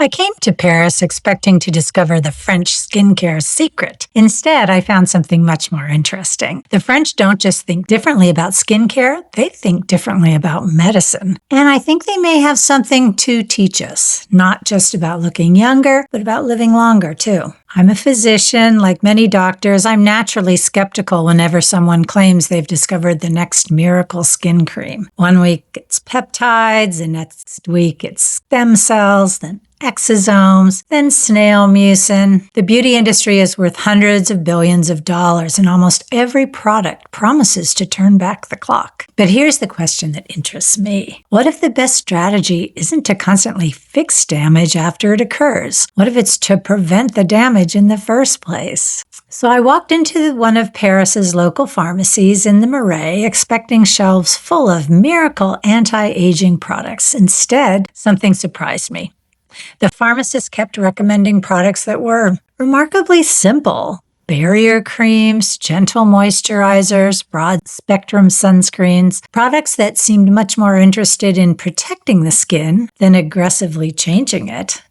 I came to Paris expecting to discover the French skincare secret. Instead, I found something much more interesting. The French don't just think differently about skincare, they think differently about medicine. And I think they may have something to teach us, not just about looking younger, but about living longer too. I'm a physician. Like many doctors, I'm naturally skeptical whenever someone claims they've discovered the next miracle skin cream. One week it's peptides, the next week it's stem cells, then exosomes, then snail mucin. The beauty industry is worth hundreds of billions of dollars, and almost every product promises to turn back the clock. But here's the question that interests me. What if the best strategy isn't to constantly fix damage after it occurs? What if it's to prevent the damage in the first place? So I walked into one of Paris's local pharmacies in the Marais, expecting shelves full of miracle anti-aging products. Instead, something surprised me. The pharmacist kept recommending products that were remarkably simple. Barrier creams, gentle moisturizers, broad-spectrum sunscreens, products that seemed much more interested in protecting the skin than aggressively changing it.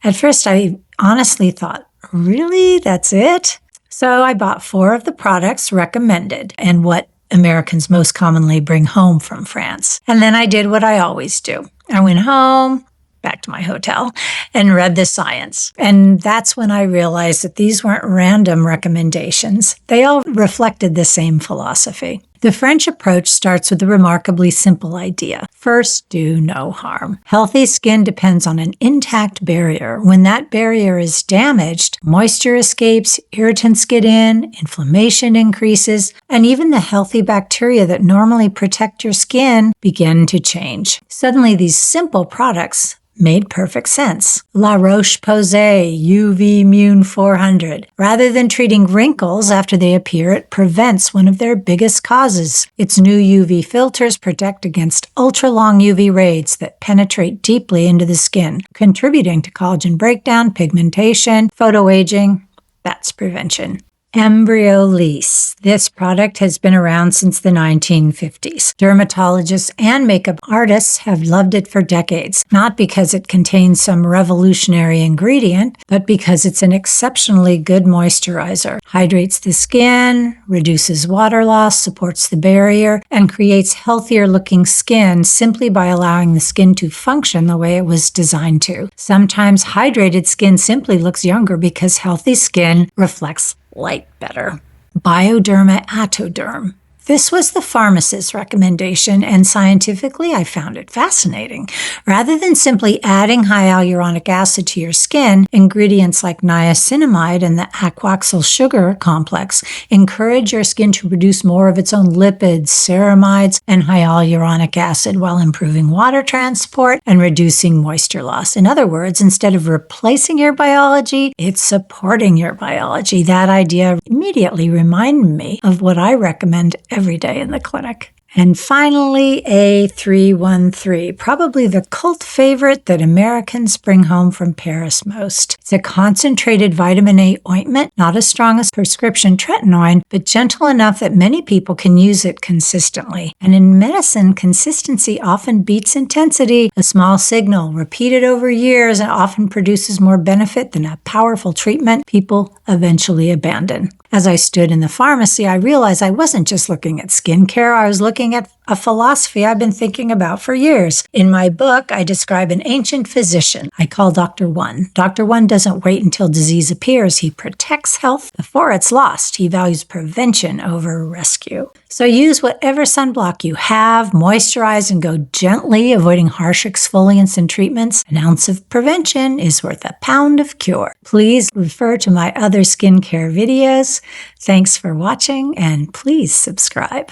At first, I honestly thought, really? That's it? So I bought 4 of the products recommended and what Americans most commonly bring home from France. And then I did what I always do. I went home, back to my hotel, and read the science. And that's when I realized that these weren't random recommendations. They all reflected the same philosophy. The French approach starts with a remarkably simple idea. First, do no harm. Healthy skin depends on an intact barrier. When that barrier is damaged, moisture escapes, irritants get in, inflammation increases, and even the healthy bacteria that normally protect your skin begin to change. Suddenly, these simple products made perfect sense. La Roche-Posay UVMune 400. Rather than treating wrinkles after they appear, it prevents one of their biggest causes. Its new UV filters protect against ultra-long UV rays that penetrate deeply into the skin, contributing to collagen breakdown, pigmentation, photoaging. That's prevention. Embryolisse. This product has been around since the 1950s. Dermatologists and makeup artists have loved it for decades, not because it contains some revolutionary ingredient, but because it's an exceptionally good moisturizer. Hydrates the skin, reduces water loss, supports the barrier, and creates healthier looking skin simply by allowing the skin to function the way it was designed to. Sometimes hydrated skin simply looks younger because healthy skin reflects light better. Bioderma Atoderm. This was the pharmacist's recommendation, and scientifically I found it fascinating. Rather than simply adding high hyaluronic acid to your skin, ingredients like niacinamide and the aquoxyl sugar complex encourage your skin to produce more of its own lipids, ceramides, and hyaluronic acid while improving water transport and reducing moisture loss. In other words, instead of replacing your biology, it's supporting your biology. That idea immediately reminded me of what I recommend every day in the clinic. And finally, A313, probably the cult favorite that Americans bring home from Paris most. It's a concentrated vitamin A ointment, not as strong as prescription tretinoin, but gentle enough that many people can use it consistently. And in medicine, consistency often beats intensity. A small signal repeated over years and often produces more benefit than a powerful treatment people eventually abandon. As I stood in the pharmacy, I realized I wasn't just looking at skincare, I was looking at a philosophy I've been thinking about for years. In my book, I describe an ancient physician I call Dr. One. Dr. One doesn't wait until disease appears. He protects health before it's lost. He values prevention over rescue. So use whatever sunblock you have, moisturize, and go gently, avoiding harsh exfoliants and treatments. An ounce of prevention is worth a pound of cure. Please refer to my other skincare videos. Thanks for watching, and please subscribe.